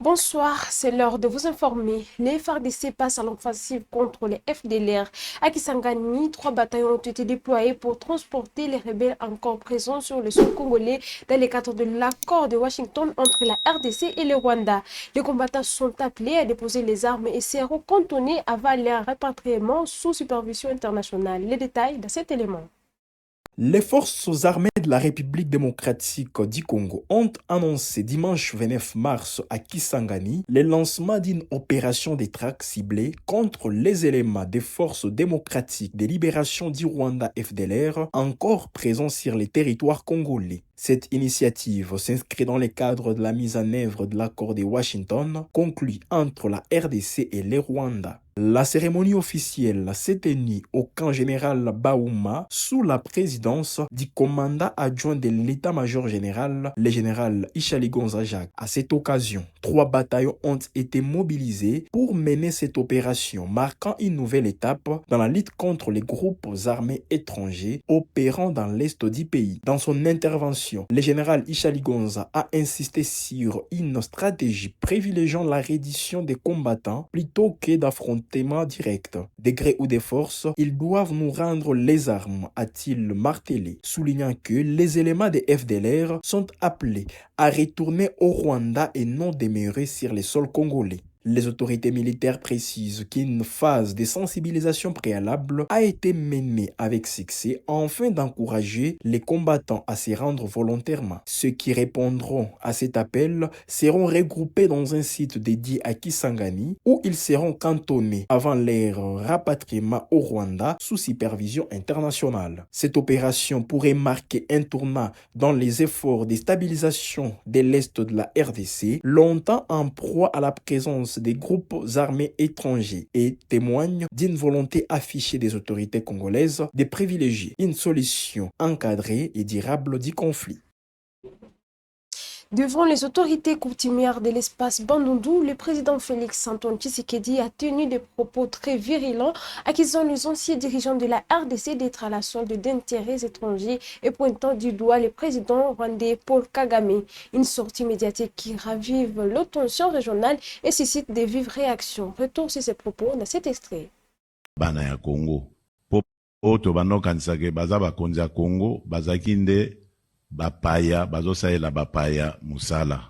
Bonsoir, c'est l'heure de vous informer. Les FARDC passent à l'offensive contre les FDLR. À Kisangani, 3 bataillons ont été déployés pour transporter les rebelles encore présents sur le sol congolais dans le cadre de l'accord de Washington entre la RDC et le Rwanda. Les combattants sont appelés à déposer les armes et seront cantonnés avant leur rapatriement sous supervision internationale. Les détails de cet élément. Les forces armées de la République démocratique du Congo ont annoncé dimanche 29 mars à Kisangani le lancement d'une opération de traque ciblée contre les éléments des forces démocratiques de libération du Rwanda FDLR encore présents sur les territoires congolais. Cette initiative s'inscrit dans le cadre de la mise en œuvre de l'accord de Washington conclu entre la RDC et le Rwanda. La cérémonie officielle s'est tenue au camp général Baouma sous la présidence du commandant adjoint de l'état-major général, le général Ishali Gonzajak. À cette occasion, 3 bataillons ont été mobilisés pour mener cette opération, marquant une nouvelle étape dans la lutte contre les groupes armés étrangers opérant dans l'est du pays. Dans son intervention, le général Ishali Gonza a insisté sur une stratégie privilégiant la reddition des combattants plutôt que d'affronter direct. Des gré ou des forces, ils doivent nous rendre les armes, a-t-il martelé, soulignant que les éléments des FDLR sont appelés à retourner au Rwanda et non demeurer sur les sols congolais. Les autorités militaires précisent qu'une phase de sensibilisation préalable a été menée avec succès afin d'encourager les combattants à se rendre volontairement. Ceux qui répondront à cet appel seront regroupés dans un site dédié à Kisangani où ils seront cantonnés avant leur rapatriement au Rwanda sous supervision internationale. Cette opération pourrait marquer un tournant dans les efforts de stabilisation de l'Est de la RDC, longtemps en proie à la présence des groupes armés étrangers et témoigne d'une volonté affichée des autorités congolaises de privilégier une solution encadrée et durable du conflit. Devant les autorités coutumières de l'espace Bandundu, le président Félix Antoine Tshisekedi a tenu des propos très virulents, accusant les anciens dirigeants de la RDC d'être à la solde d'intérêts étrangers et pointant du doigt le président rwandais Paul Kagame. Une sortie médiatique qui ravive la tension régionale et suscite des vives réactions. Retour sur ces propos dans cet extrait. Bana ya Congo. Po oto banokanisake baza bakonzi ya Congo, bazaki nde bapaya, bazosalela bapaya musala.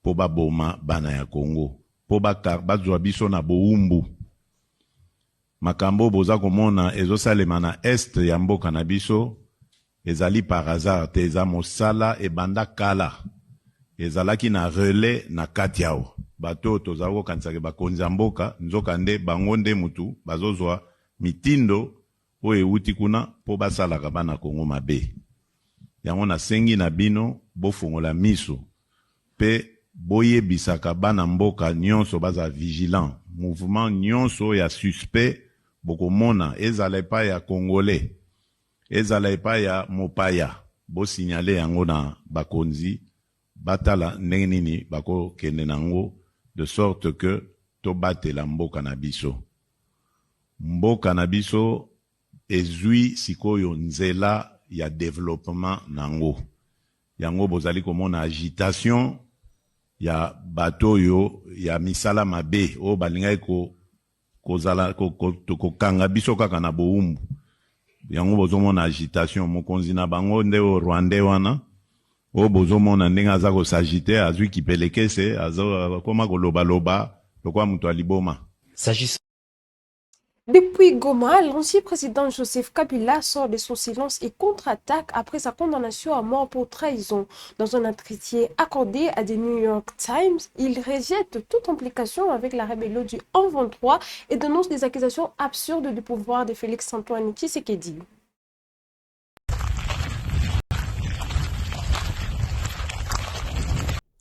Po baboma bana ya Congo. Po bazwa biso na boumbu. Makambo boza komona ezosalema na est ya mboka na biso, ezali par hasard te eza mosala ebanda kala. Ezalaki na relais na kati yao. Bato tozala kokanisaka bakonzi ya mboka, nzoka nde bango nde mutu bazozwa mitindo oyo ewuti kuna po basalaka bana Kongo mabe. Yango nasengi na bino bofungola miso pe boyebisaka bana mboka nyonso baza vigilant. Mouvement nyonso ya suspect bokomona ezala epai ya Congolais, ezala epai ya mopaya, bo signale yango na bakonzi batala ndenge nini bako kende nango, de sorte que to batela mboka na biso. Mboka na biso ezui sikoyo nzela ya développement nango. Yango bozali komona agitation ya bato yo ya misala mabe o balingai kozala kokanga biso kaka na boumbu. Yango bozomona agitation mokonzi na bango nde o Rwandais wana o bozomona ndenge aza kosagite azwi kipelekese azo koma koloba lokwa mutu aliboma. Depuis Goma, l'ancien président Joseph Kabila sort de son silence et contre-attaque après sa condamnation à mort pour trahison. Dans un entretien accordé à The New York Times, il rejette toute implication avec la rébellion du 1-23 et dénonce des accusations absurdes du pouvoir de Félix Antoine Tshisekedi.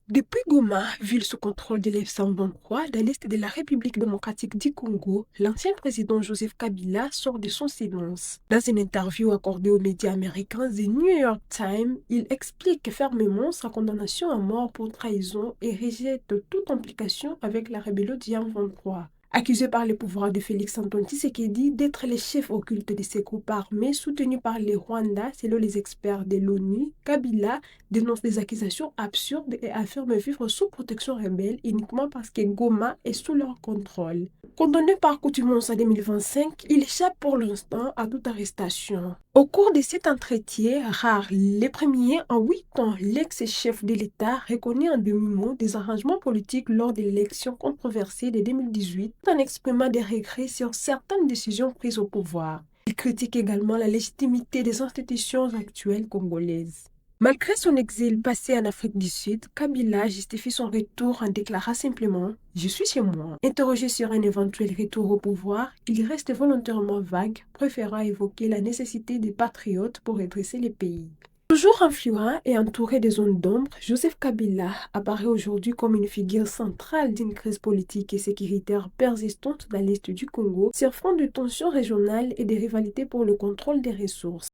Depuis Goma, ville sous contrôle de l'F-123, dans l'est de la République démocratique du Congo, l'ancien président Joseph Kabila sort de son silence. Dans une interview accordée aux médias américains The New York Times, il explique fermement sa condamnation à mort pour trahison et rejette toute implication avec la rébellion du M23. Accusé par le pouvoir de Félix Antoine Tshisekedi d'être le chef occulte de ces groupes armés soutenus par les Rwandais, selon les experts de l'ONU, Kabila dénonce des accusations absurdes et affirme vivre sous protection rebelle uniquement parce que Goma est sous leur contrôle. Condamné par contumace en 2025, il échappe pour l'instant à toute arrestation. Au cours de cet entretien rare, les premiers en 8 ans, l'ex-chef de l'État reconnaît en demi-mot des arrangements politiques lors de l'élection controversée de 2018 en exprimant des regrets sur certaines décisions prises au pouvoir. Il critique également la légitimité des institutions actuelles congolaises. Malgré son exil passé en Afrique du Sud, Kabila justifie son retour en déclarant simplement « Je suis chez moi ». Interrogé sur un éventuel retour au pouvoir, il reste volontairement vague, préférant évoquer la nécessité des patriotes pour redresser les pays. Toujours influent et entouré de zones d'ombre, Joseph Kabila apparaît aujourd'hui comme une figure centrale d'une crise politique et sécuritaire persistante dans l'est du Congo, sur fond de tensions régionales et de rivalités pour le contrôle des ressources.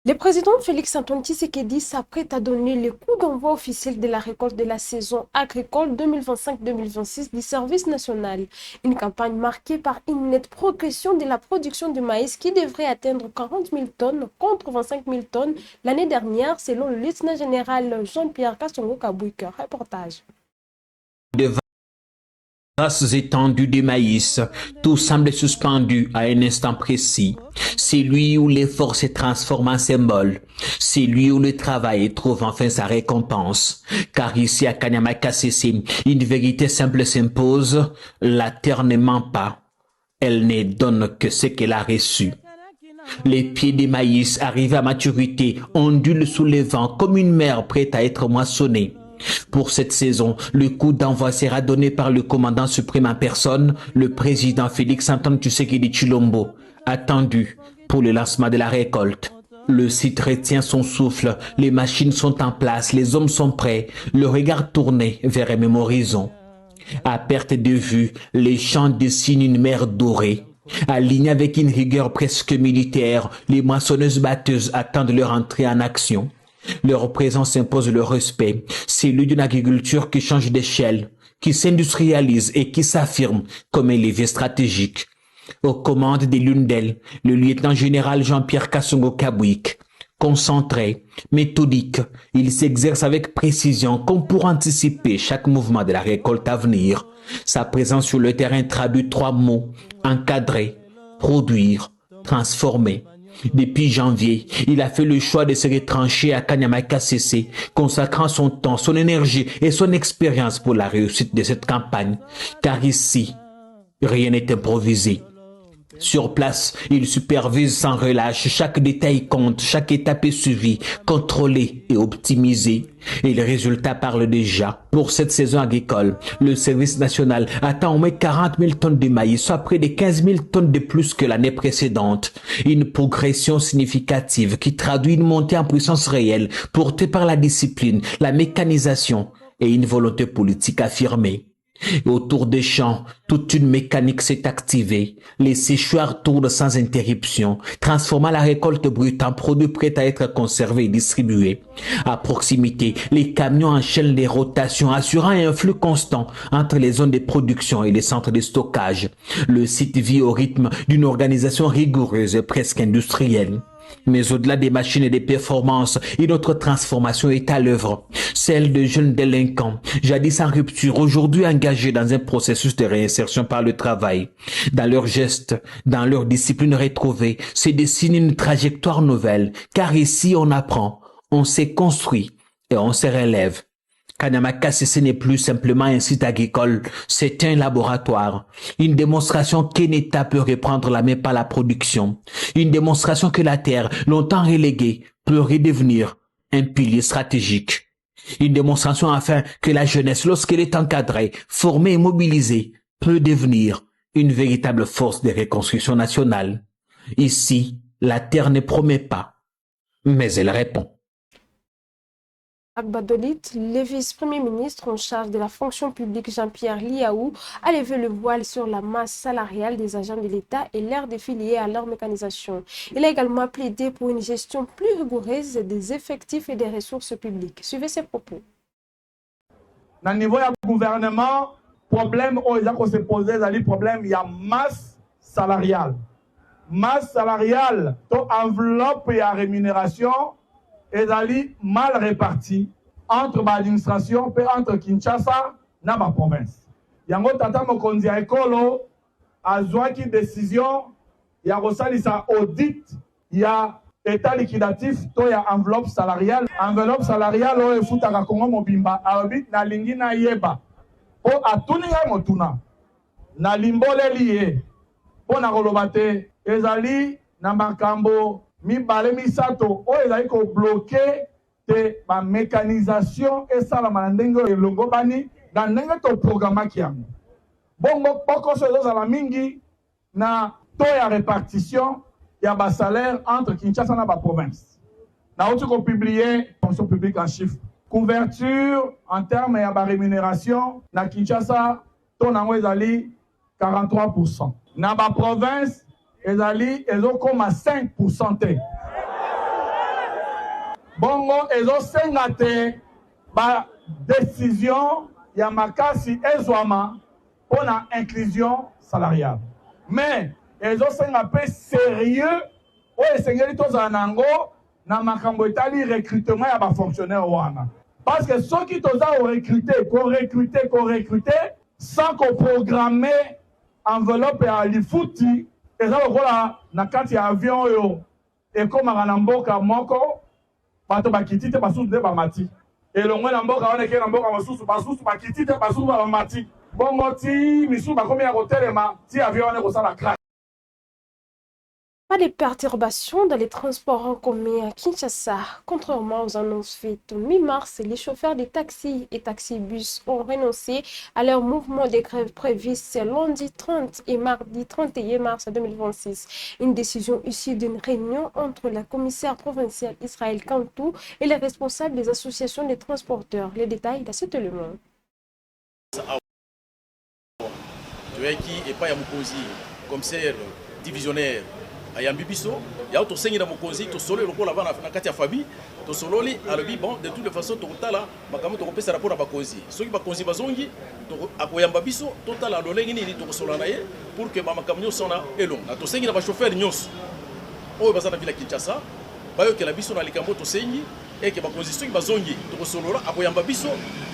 Le président Félix Antoine Tshisekedi s'apprête à donner le coup d'envoi officiel de la récolte de la saison agricole 2025-2026 du service national. Une campagne marquée par une nette progression de la production de maïs qui devrait atteindre 40 000 tonnes contre 25 000 tonnes l'année dernière, selon le lieutenant général Jean-Pierre Kassongo Kabouika. Reportage. Vastes étendues de maïs, tout semble suspendu à un instant précis. C'est lui où l'effort se transforme en symbole. C'est lui où le travail trouve enfin sa récompense. Car ici à Kanyama Kasese, une vérité simple s'impose. La terre ne ment pas. Elle ne donne que ce qu'elle a reçu. Les pieds des maïs arrivés à maturité ondulent sous le vent comme une mer prête à être moissonnée. Pour cette saison, le coup d'envoi sera donné par le commandant suprême en personne, le président Félix Antoine Tshisekedi Tshilombo, attendu pour le lancement de la récolte. Le site retient son souffle, les machines sont en place, les hommes sont prêts, le regard tourné vers un même horizon. À perte de vue, les champs dessinent une mer dorée. Alignés avec une rigueur presque militaire, les moissonneuses-batteuses attendent leur entrée en action. Leur présence impose le respect, celui d'une agriculture qui change d'échelle, qui s'industrialise et qui s'affirme comme un levier stratégique. Aux commandes de l'une d'elles, le lieutenant-général Jean-Pierre Kassongo Kabouik. Concentré, méthodique, il s'exerce avec précision comme pour anticiper chaque mouvement de la récolte à venir. Sa présence sur le terrain traduit 3 mots, encadrer, produire, transformer. Depuis janvier, il a fait le choix de se retrancher à Kanyama Kasese, consacrant son temps, son énergie et son expérience pour la réussite de cette campagne. Car ici, rien n'est improvisé. Sur place, il supervise sans relâche, chaque détail compte, chaque étape est suivie, contrôlée et optimisée. Et les résultats parlent déjà. Pour cette saison agricole, le service national attend au moins 40 000 tonnes de maïs, soit près de 15 000 tonnes de plus que l'année précédente. Une progression significative qui traduit une montée en puissance réelle, portée par la discipline, la mécanisation et une volonté politique affirmée. Et autour des champs, toute une mécanique s'est activée. Les séchoirs tournent sans interruption, transformant la récolte brute en produit prêt à être conservé et distribué. À proximité, les camions enchaînent les rotations, assurant un flux constant entre les zones de production et les centres de stockage. Le site vit au rythme d'une organisation rigoureuse et presque industrielle. Mais au-delà des machines et des performances, une autre transformation est à l'œuvre, celle de jeunes délinquants, jadis en rupture, aujourd'hui engagés dans un processus de réinsertion par le travail. Dans leurs gestes, dans leur discipline retrouvée, se dessine une trajectoire nouvelle, car ici on apprend, on s'est construit et on se relève. Kanyama Kasese n'est plus simplement un site agricole, c'est un laboratoire. Une démonstration qu'un État peut reprendre la main par la production. Une démonstration que la terre, longtemps reléguée, peut redevenir un pilier stratégique. Une démonstration afin que la jeunesse, lorsqu'elle est encadrée, formée et mobilisée, peut devenir une véritable force de reconstruction nationale. Ici, la terre ne promet pas, mais elle répond. Agbadolit, le vice-premier ministre en charge de la fonction publique Jean-Pierre Liaou a levé le voile sur la masse salariale des agents de l'État et leur défi lié à leur mécanisation. Il a également plaidé pour une gestion plus rigoureuse des effectifs et des ressources publiques. Suivez ses propos. na niveau ya gouvernement problème oyo eza se poser ezali problème ya masse salariale. Masse salariale to enveloppe ya rémunération ezali mal répartie entre l'administration et entre Kinshasa na ba province. Yango tata mokonzi ya ekolo azwaki décision ya kosalisa audit ya état liquidatif to ya enveloppe salariale. Enveloppe salariale oyo efutaka Kongo mobimba alobi nalingi na yeba po atuni ngai motuna na limboleli ye po na koloba te ezali na makambo mibale misato oyo ezali kobloke te ba mécanisation esalama na ndenge elongo bani na ndenge toprogramaki yango bongo pokoso ezozala mingi na to ya répartition ya basalaire entre Kinshasa na ba province. Na outi ko publier fonction publique en chiffres. Couverture en termes ya ba rémunération na Kinshasa to nango ezali 43%. Na ba province ezali ezokoma 5% te. Bongo ezosenga te ba décision ya makasi ezwama pona inclusion salariale. Mais ezosenga pe sérieux o esengeli tozala nango na makambo etali recrutement ya ba fonctionnaire wana. Parce que ceux qui toza o recruter sans qu'on programme enveloppe ya lifuti eza lokola na kati ya avion yo ekomaka na mboka moko bato bakiti te basusu nde bamati elongwe na mboka wana eke na mboka basusu bakiti te basusu bamati bongo ti misusu bakomi ya kotelema ti avion wana ekosala crash. Pas de perturbations dans les transports en commun à Kinshasa. Contrairement aux annonces faites mi-mars, les chauffeurs de taxis et taxibus ont renoncé à leur mouvement de grève prévu ce lundi 30 et mardi 31 mars 2026. Une décision issue d'une réunion entre la commissaire provinciale Israël Kantou et les responsables des associations de transporteurs. Les détails dans cet élément. Commissaire divisionnaire ayambi biso ya to sengi na mokonzi to solo lokola bana na kati ya fabi to sololi alobi bon de toute façon to kutala makambo to kopesa rapport na bakonzi soki bakonzi bazongi to akoyamba biso to tala lolengi nini to kosola na ye pour que ba makambo sona elong na to sengi na ba chauffeur nyos oyo bazana vila Kinshasa bayo ke la biso na likambo to sengi et que bakonzi soki bazongi to kosolola akoyamba biso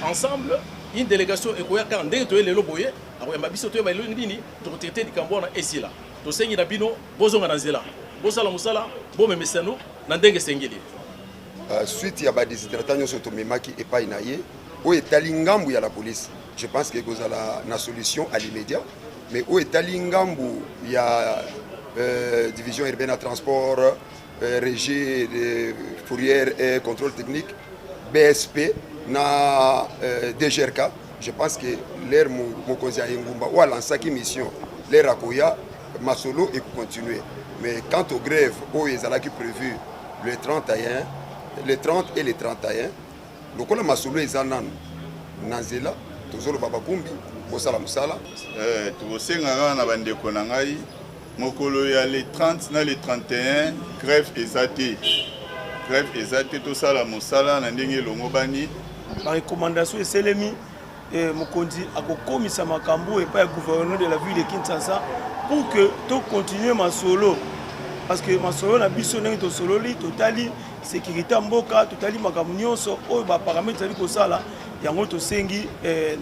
ensemble une délégation ekoyaka ndenge to lelo boye akoyamba biso to ba nini to traiter likambo na esila to sengi na bino bozonga na nzela bosala musala bomemesano na ndenge sengeli suite ya ba déshydratation nyonso tomemaki epai na ye oyo etali ngambu ya la police. Je pense que kozala na solution à l'immédiat, mais oyo etali ngambu ya division urbaine à transport, régie de fourrière et contrôle technique, BSP na DGRK. Je pense que l'air mokonzi ya Ngumba ou alansaki mission l'air akoya masolo et continuer. Mais quant aux grèves oyo ezalaki prévu le 30 et le 31, lokola masolo eza nanu na nzela tozoloba bakumbi bosala musala tokosengaka na bandeko na ngai mokolo ya le 30 na le 31 grève eza te tosala mosala na ndenge elongo bani barecommandation eselemi mokonzi akokomisa makambo epai ya gouverneur de la ville de Kinshasa pour que to continuer masolo parce que masolo na biso ndenge tosololi totali sécurité mboka totali makambo nyonso oyo ba paramètres ezali kosala yango tosengi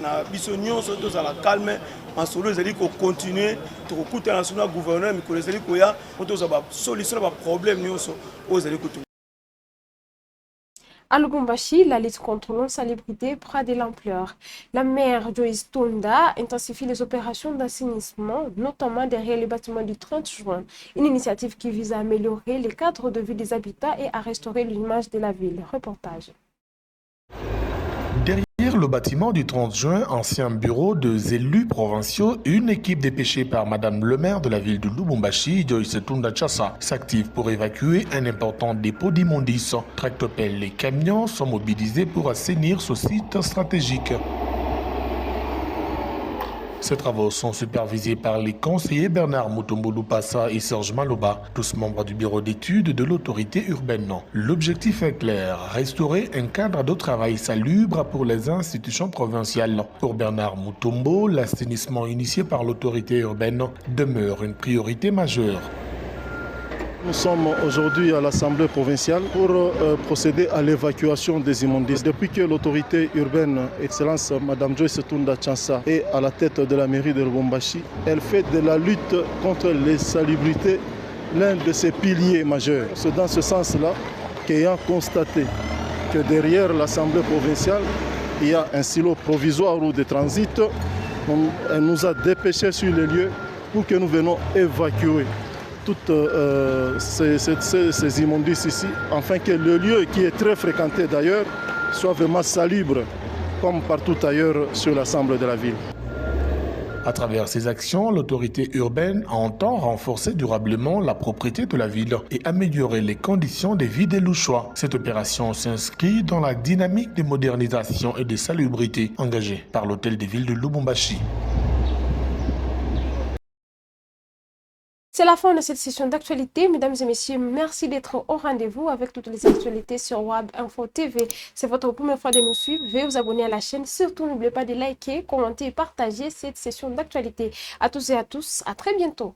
na biso nyonso tozala calme masolo ezali ko continuer tokokuta na sona gouverneur mikolo ezali koya toza ba solution ba problème nyonso oyo ezali ko. À Lubumbashi, la lutte contre l'insalubrité prend de l'ampleur. La maire Joyce Tunda intensifie les opérations d'assainissement, notamment derrière le bâtiment du 30 juin. Une initiative qui vise à améliorer le cadre de vie des habitants et à restaurer l'image de la ville. Reportage. Derrière le bâtiment du 30 juin, ancien bureau des élus provinciaux, une équipe dépêchée par Madame le maire de la ville de Lubumbashi, Joyce Tunda Chassa, s'active pour évacuer un important dépôt d'immondices. Tractopelles et camions sont mobilisés pour assainir ce site stratégique. Ces travaux sont supervisés par les conseillers Bernard Mutombo Lupasa et Serge Maloba, tous membres du bureau d'études de l'autorité urbaine. L'objectif est clair, restaurer un cadre de travail salubre pour les institutions provinciales. Pour Bernard Mutombo, l'assainissement initié par l'autorité urbaine demeure une priorité majeure. Nous sommes aujourd'hui à l'Assemblée provinciale pour procéder à l'évacuation des immondices. Depuis que l'autorité urbaine, Excellence Mme Joyce Tunda Chansa, est à la tête de la mairie de Lubumbashi, elle fait de la lutte contre l'insalubrité l'un de ses piliers majeurs. C'est dans ce sens-là qu'ayant constaté que derrière l'Assemblée provinciale, il y a un silo provisoire ou de transit, elle nous a dépêchés sur les lieux pour que nous venions évacuer toutes ces immondices ici, afin que le lieu qui est très fréquenté d'ailleurs soit vraiment salubre, comme partout ailleurs sur l'ensemble de la ville. À travers ces actions, l'autorité urbaine entend renforcer durablement la propriété de la ville et améliorer les conditions de vie des Louchois. Cette opération s'inscrit dans la dynamique de modernisation et de salubrité engagée par l'hôtel de ville de Lubumbashi. C'est la fin de cette session d'actualité. Mesdames et messieurs, merci d'être au rendez-vous avec toutes les actualités sur WAB Info TV. C'est votre première fois de nous suivre. Veuillez vous abonner à la chaîne. Surtout, n'oubliez pas de liker, commenter et partager cette session d'actualité. À tous et à tous, à très bientôt.